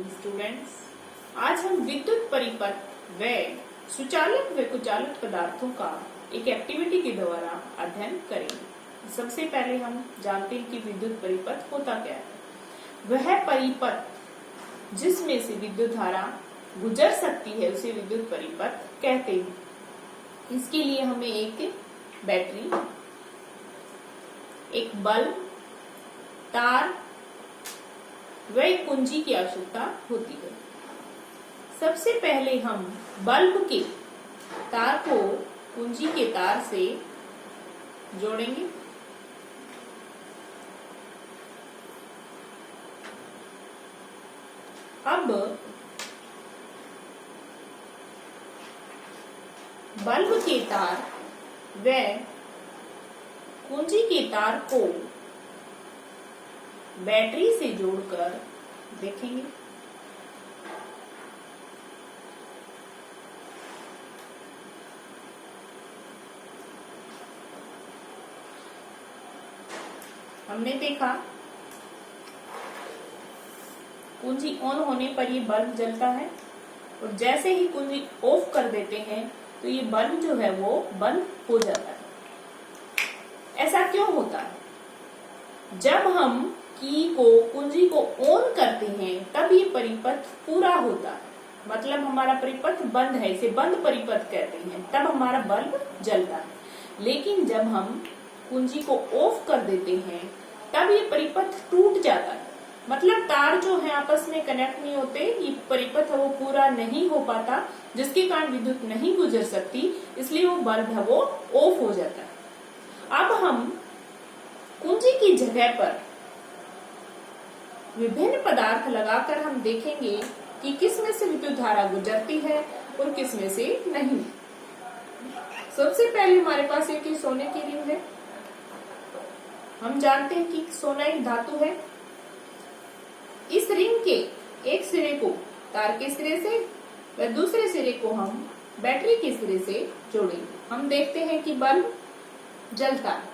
Students, आज हम विद्युत परिपथ व सुचालक व कुचालक पदार्थों का एक एक्टिविटी के द्वारा अध्ययन करेंगे। सबसे पहले हम जानते हैं कि विद्युत परिपथ होता क्या है। वह परिपथ जिसमें से विद्युत धारा गुजर सकती है उसे विद्युत परिपथ कहते हैं। इसके लिए हमें एक बैटरी, एक बल्ब, तार व एक कुंजी की आवश्यकता होती है। सबसे पहले हम बल्ब के तार को कुंजी के तार से जोड़ेंगे। अब बल्ब के तार व कुंजी के तार को बैटरी से जोड़कर देखेंगे। हमने देखा कुंजी ऑन होने पर ये बल्ब जलता है और जैसे ही कुंजी ऑफ कर देते हैं तो ये बल्ब जो है वो बंद हो जाता है। ऐसा क्यों होता है? जब हम कुंजी को ऑन करते हैं तब ये परिपथ पूरा होता है, मतलब हमारा परिपथ बंद है, इसे बंद परिपथ कहते हैं, तब हमारा बल्ब जलता है। लेकिन जब हम कुंजी को ऑफ कर देते हैं तब ये परिपथ टूट जाता है, मतलब तार जो है आपस में कनेक्ट नहीं होते, ये परिपथ है वो पूरा नहीं हो पाता, जिसके कारण विद्युत नहीं गुजर सकती, इसलिए वो बल्ब है वो ऑफ हो जाता है। अब हम कुंजी की जगह पर विभिन्न पदार्थ लगाकर हम देखेंगे कि किस में से विद्युत धारा गुजरती है और किस में से नहीं। सबसे पहले हमारे पास एक सोने की रिंग है। हम जानते हैं कि सोना एक धातु है। इस रिंग के एक सिरे को तार के सिरे से व दूसरे सिरे को हम बैटरी के सिरे से जोड़ेंगे। हम देखते हैं कि बल्ब जलता है।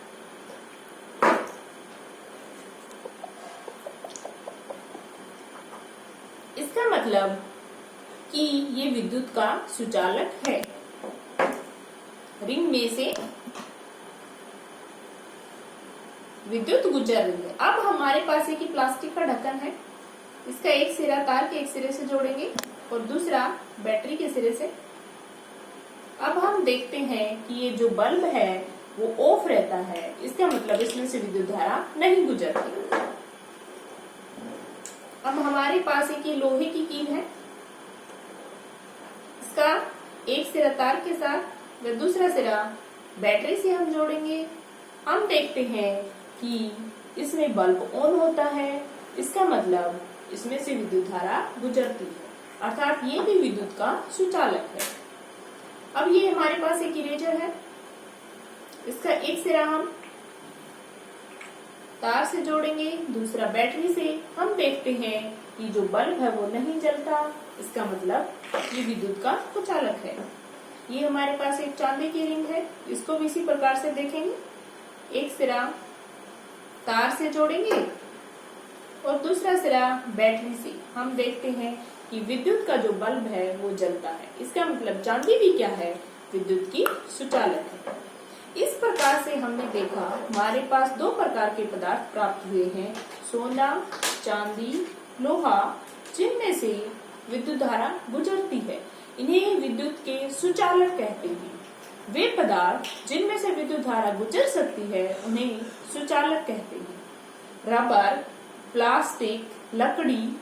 इसका मतलब कि ये विद्युत का सुचालक है। रिंग में से विद्युत गुजर रही है। अब हमारे पास एक प्लास्टिक का ढक्कन है। इसका एक सिरा तार के एक सिरे से जोड़ेंगे और दूसरा बैटरी के सिरे से। अब हम देखते हैं कि ये जो बल्ब है वो ऑफ रहता है, इसका मतलब इसमें से विद्युत धारा नहीं गुजरती। अब हमारे पास एक लोहे की कील है। इसका एक सिरा तार के साथ व दूसरा सिरा बैटरी से हम जोड़ेंगे। हम देखते हैं कि इसमें बल्ब ऑन होता है, इसका मतलब इसमें से विद्युत धारा गुजरती है, अर्थात ये भी विद्युत का सुचालक है। अब ये हमारे पास एक इरेजर है। इसका एक सिरा हम तार से जोड़ेंगे, दूसरा बैटरी से। हम देखते हैं कि जो बल्ब है वो नहीं जलता, इसका मतलब ये विद्युत का कुचालक है। ये हमारे पास एक चांदी की रिंग है। इसको भी इसी प्रकार से देखेंगे। एक सिरा तार से जोड़ेंगे और दूसरा सिरा बैटरी से। हम देखते हैं कि विद्युत का जो बल्ब है वो जलता है, इसका मतलब चांदी भी क्या है? विद्युत की सुचालक है। इस प्रकार से हमने देखा हमारे पास दो प्रकार के पदार्थ प्राप्त हुए हैं, सोना, चांदी, लोहा, जिनमें से विद्युत धारा गुजरती है। इन्हें विद्युत के सुचालक कहते हैं। वे पदार्थ जिनमें से विद्युत धारा गुजर सकती है उन्हें सुचालक कहते हैं। रबर, प्लास्टिक, लकड़ी,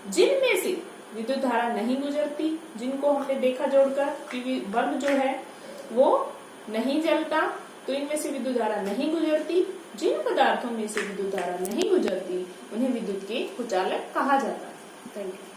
जिनमें से विद्युत धारा नहीं गुजरती, जिनको हमने देखा जोड़कर कि बल्ब जो है वो नहीं जलता, तो इनमें से विद्युत धारा नहीं गुजरती। जिन पदार्थों में से विद्युत धारा नहीं गुजरती उन्हें विद्युत के कुचालक कहा जाता है। Thank you.